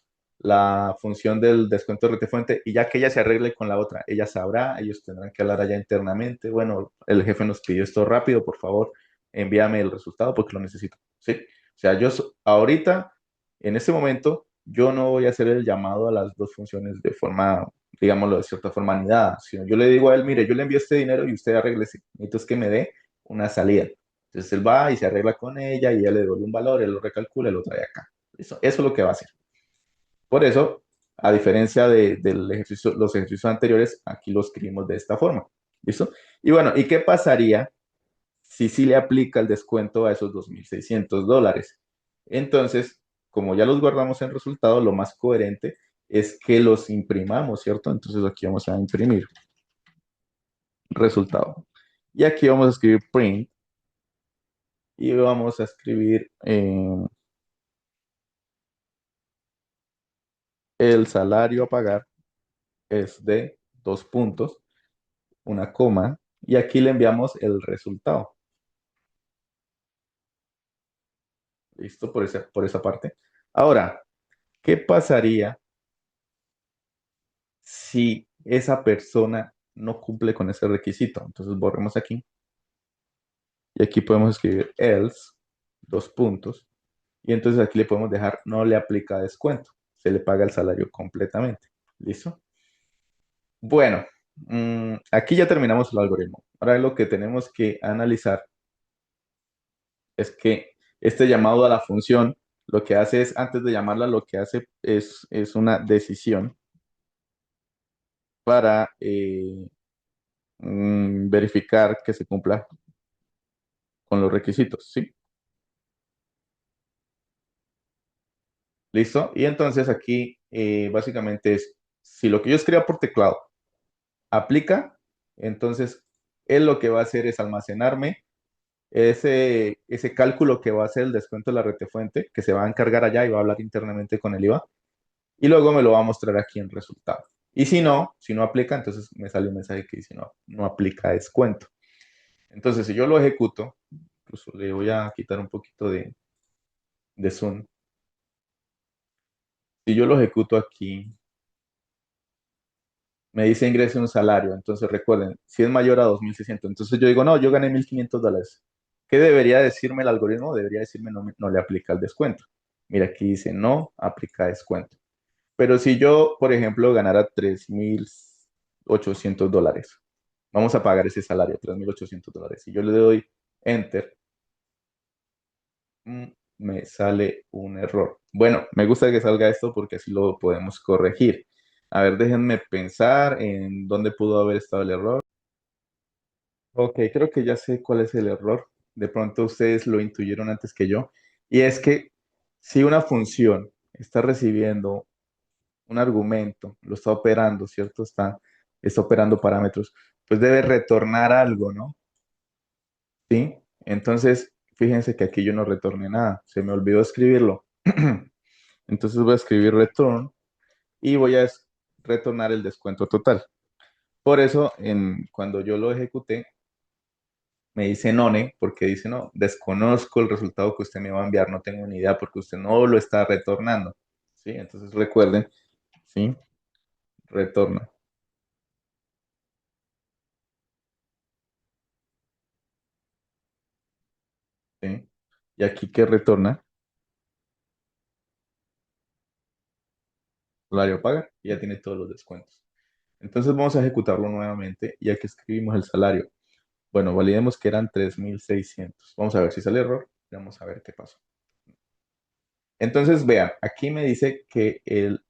función del descuento de retefuente y ya que ella se arregle con la otra, ella sabrá, ellos tendrán que hablar allá internamente. Bueno, el jefe nos pidió esto rápido, por favor, envíame el resultado porque lo necesito, ¿sí? O sea, ahorita, en este momento, yo no voy a hacer el llamado a las dos funciones de forma, digámoslo, de cierta forma anidada, sino yo le digo a él, mire, yo le envío este dinero y usted arregle, necesito es que me dé una salida. Entonces él va y se arregla con ella y ella le devuelve un valor, él lo recalcula y lo trae acá. Eso es lo que va a hacer. Por eso, a diferencia del ejercicio, los ejercicios anteriores, aquí lo escribimos de esta forma. ¿Listo? Y bueno, ¿y qué pasaría si sí le aplica el descuento a esos $2.600? Entonces, como ya los guardamos en resultado, lo más coherente es que los imprimamos, ¿cierto? Entonces aquí vamos a imprimir resultado. Y aquí vamos a escribir print y vamos a escribir el salario a pagar es de dos puntos, una coma, y aquí le enviamos el resultado. ¿Listo? Por esa parte. Ahora, ¿qué pasaría si esa persona no cumple con ese requisito? Entonces borremos aquí y aquí podemos escribir else, dos puntos, y entonces aquí le podemos dejar no le aplica descuento, se le paga el salario completamente. ¿Listo? Bueno, aquí ya terminamos el algoritmo. Ahora lo que tenemos que analizar es que este llamado a la función lo que hace es, antes de llamarla, lo que hace es una decisión para verificar que se cumpla con los requisitos, ¿sí? ¿Listo? Y entonces aquí básicamente es, si lo que yo escriba por teclado aplica, entonces él lo que va a hacer es almacenarme ese cálculo que va a hacer el descuento de la retefuente, que se va a encargar allá y va a hablar internamente con el IVA, y luego me lo va a mostrar aquí en resultado. Y si no aplica, entonces me sale un mensaje que dice no, no aplica descuento. Entonces, si yo lo ejecuto, incluso le voy a quitar un poquito de zoom. Si yo lo ejecuto aquí, me dice ingrese un salario. Entonces recuerden, si es mayor a 2.600, entonces yo digo, no, yo gané $1.500. ¿Qué debería decirme el algoritmo? Debería decirme no, no le aplica el descuento. Mira, aquí dice no aplica descuento. Pero si yo, por ejemplo, ganara $3.800, vamos a pagar ese salario, $3.800. Si yo le doy enter, mm, me sale un error. Bueno, me gusta que salga esto porque así lo podemos corregir. A ver, déjenme pensar en dónde pudo haber estado el error. Ok, creo que ya sé cuál es el error. De pronto ustedes lo intuyeron antes que yo. Y es que si una función está recibiendo un argumento, lo está operando, ¿cierto? Está operando parámetros, pues debe retornar algo, ¿no? ¿Sí? Entonces, fíjense que aquí yo no retorné nada. Se me olvidó escribirlo. Entonces voy a escribir return y voy a retornar el descuento total. Por eso, cuando yo lo ejecuté, me dice none, porque dice, no, desconozco el resultado que usted me va a enviar, no tengo ni idea porque usted no lo está retornando. ¿Sí? Entonces recuerden, ¿sí? Retorna. ¿Sí? Y aquí que retorna, salario paga, y ya tiene todos los descuentos. Entonces vamos a ejecutarlo nuevamente y aquí escribimos el salario. Bueno, validemos que eran 3.600. Vamos a ver si sale error. Vamos a ver qué pasó. Entonces, vean, aquí me dice que el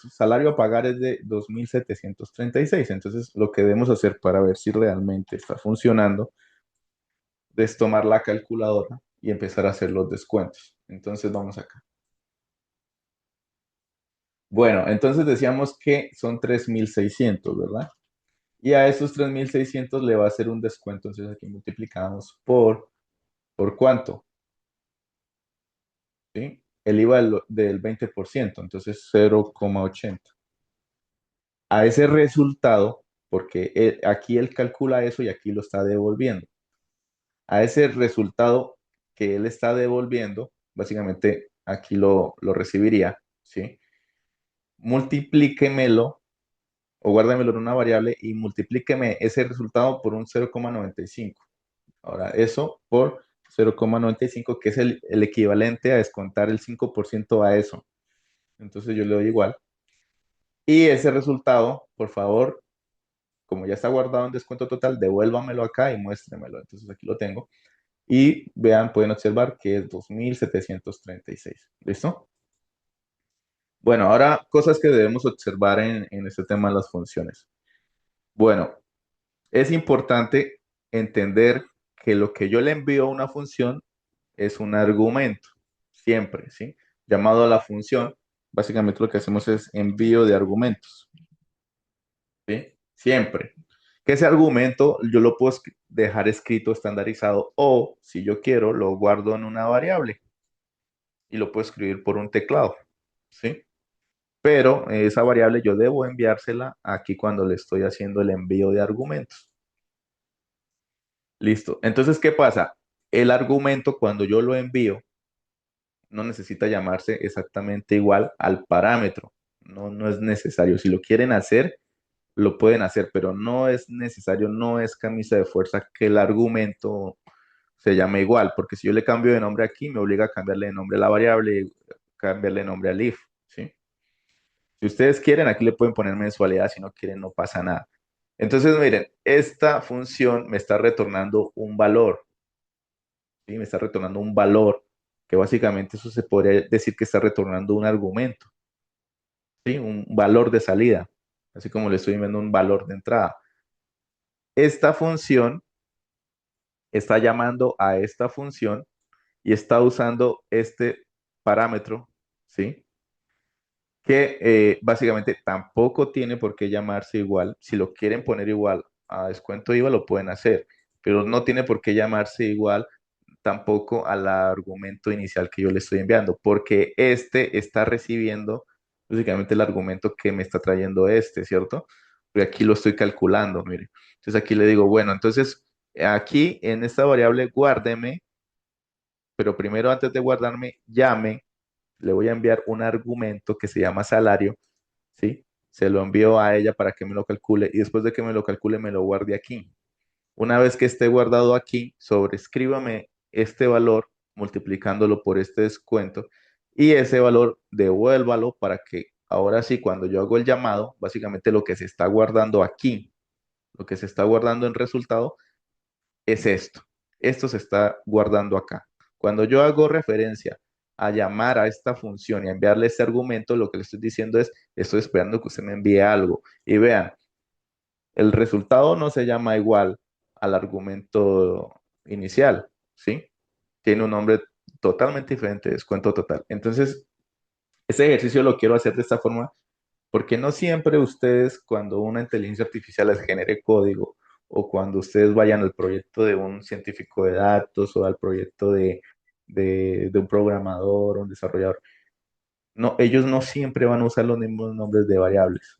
salario a pagar es de 2.736. Entonces, lo que debemos hacer para ver si realmente está funcionando es tomar la calculadora y empezar a hacer los descuentos. Entonces, vamos acá. Bueno, entonces decíamos que son 3.600, ¿verdad? Y a esos 3.600 le va a hacer un descuento. Entonces, aquí multiplicamos ¿por cuánto? ¿Sí? El IVA del 20%, entonces 0,80. A ese resultado, porque aquí él calcula eso y aquí lo está devolviendo. A ese resultado que él está devolviendo, básicamente aquí lo recibiría, ¿sí? Multiplíquemelo o guárdemelo en una variable y multiplíqueme ese resultado por un 0,95. Ahora, eso por 0,95, que es el equivalente a descontar el 5% a eso. Entonces yo le doy igual. Y ese resultado, por favor, como ya está guardado en descuento total, devuélvamelo acá y muéstremelo. Entonces aquí lo tengo. Y vean, pueden observar que es 2.736. ¿Listo? Bueno, ahora cosas que debemos observar en este tema de las funciones. Bueno, es importante entender que lo que yo le envío a una función es un argumento, siempre, ¿sí? Llamado a la función, básicamente lo que hacemos es envío de argumentos, ¿sí? Siempre. Que ese argumento yo lo puedo dejar escrito estandarizado o, si yo quiero, lo guardo en una variable y lo puedo escribir por un teclado, ¿sí? Pero esa variable yo debo enviársela aquí cuando le estoy haciendo el envío de argumentos. Listo. Entonces, ¿qué pasa? El argumento, cuando yo lo envío, no necesita llamarse exactamente igual al parámetro. No, no es necesario. Si lo quieren hacer, lo pueden hacer, pero no es necesario, no es camisa de fuerza que el argumento se llame igual, porque si yo le cambio de nombre aquí, me obliga a cambiarle de nombre a la variable, cambiarle de nombre al if, ¿sí? Si ustedes quieren, aquí le pueden poner mensualidad, si no quieren, no pasa nada. Entonces, miren, esta función me está retornando un valor, ¿sí? Me está retornando un valor, que básicamente eso se podría decir que está retornando un argumento, ¿sí? Un valor de salida, así como le estoy viendo un valor de entrada. Esta función está llamando a esta función y está usando este parámetro, ¿sí? que básicamente tampoco tiene por qué llamarse igual. Si lo quieren poner igual a descuento IVA, lo pueden hacer, pero no tiene por qué llamarse igual tampoco al argumento inicial que yo le estoy enviando, porque este está recibiendo básicamente el argumento que me está trayendo este, ¿cierto? Porque aquí lo estoy calculando, mire. Entonces aquí le digo, bueno, entonces aquí en esta variable guárdeme, pero primero antes de guardarme, llame, le voy a enviar un argumento que se llama salario, ¿sí? Se lo envío a ella para que me lo calcule y después de que me lo calcule me lo guarde aquí. Una vez que esté guardado aquí, sobrescríbame este valor multiplicándolo por este descuento y ese valor devuélvalo para que ahora sí, cuando yo hago el llamado, básicamente lo que se está guardando aquí, lo que se está guardando en resultado es esto. Esto se está guardando acá. Cuando yo hago referencia a llamar a esta función y a enviarle este argumento, lo que le estoy diciendo es, estoy esperando que usted me envíe algo. Y vean, el resultado no se llama igual al argumento inicial, ¿sí? Tiene un nombre totalmente diferente, descuento total. Entonces, ese ejercicio lo quiero hacer de esta forma porque no siempre ustedes, cuando una inteligencia artificial les genere código o cuando ustedes vayan al proyecto de un científico de datos o al proyecto de un programador o un desarrollador, no, ellos no siempre van a usar los mismos nombres de variables,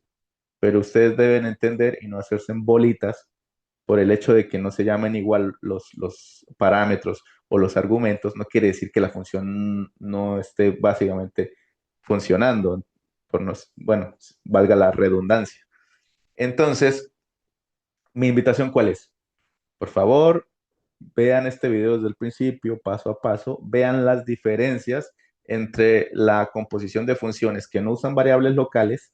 pero ustedes deben entender y no hacerse en bolitas por el hecho de que no se llamen igual los parámetros o los argumentos, no quiere decir que la función no esté básicamente funcionando, bueno, valga la redundancia. Entonces, mi invitación, ¿cuál es? Por favor, vean este video desde el principio, paso a paso, vean las diferencias entre la composición de funciones que no usan variables locales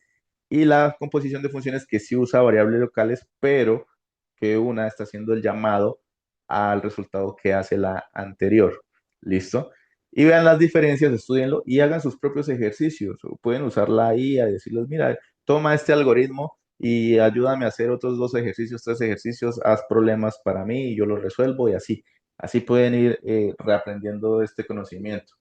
y la composición de funciones que sí usa variables locales, pero que una está haciendo el llamado al resultado que hace la anterior. ¿Listo? Y vean las diferencias, estudienlo y hagan sus propios ejercicios. O pueden usar la IA y decirles, mira, toma este algoritmo y ayúdame a hacer otros dos ejercicios, tres ejercicios, haz problemas para mí y yo los resuelvo y así. Así pueden ir reaprendiendo este conocimiento.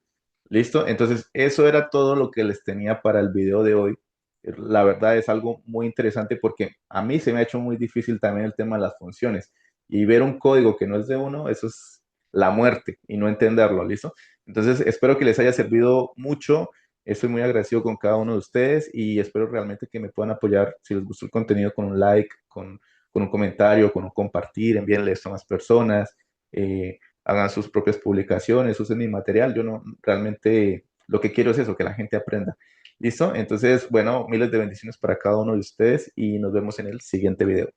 ¿Listo? Entonces, eso era todo lo que les tenía para el video de hoy. La verdad es algo muy interesante porque a mí se me ha hecho muy difícil también el tema de las funciones. Y ver un código que no es de uno, eso es la muerte y no entenderlo, ¿listo? Entonces, espero que les haya servido mucho. Estoy muy agradecido con cada uno de ustedes y espero realmente que me puedan apoyar si les gustó el contenido con un like, con un comentario, con un compartir, envíenle esto a más personas, hagan sus propias publicaciones, usen mi material. Yo no realmente lo que quiero es eso, que la gente aprenda. ¿Listo? Entonces, bueno, miles de bendiciones para cada uno de ustedes y nos vemos en el siguiente video.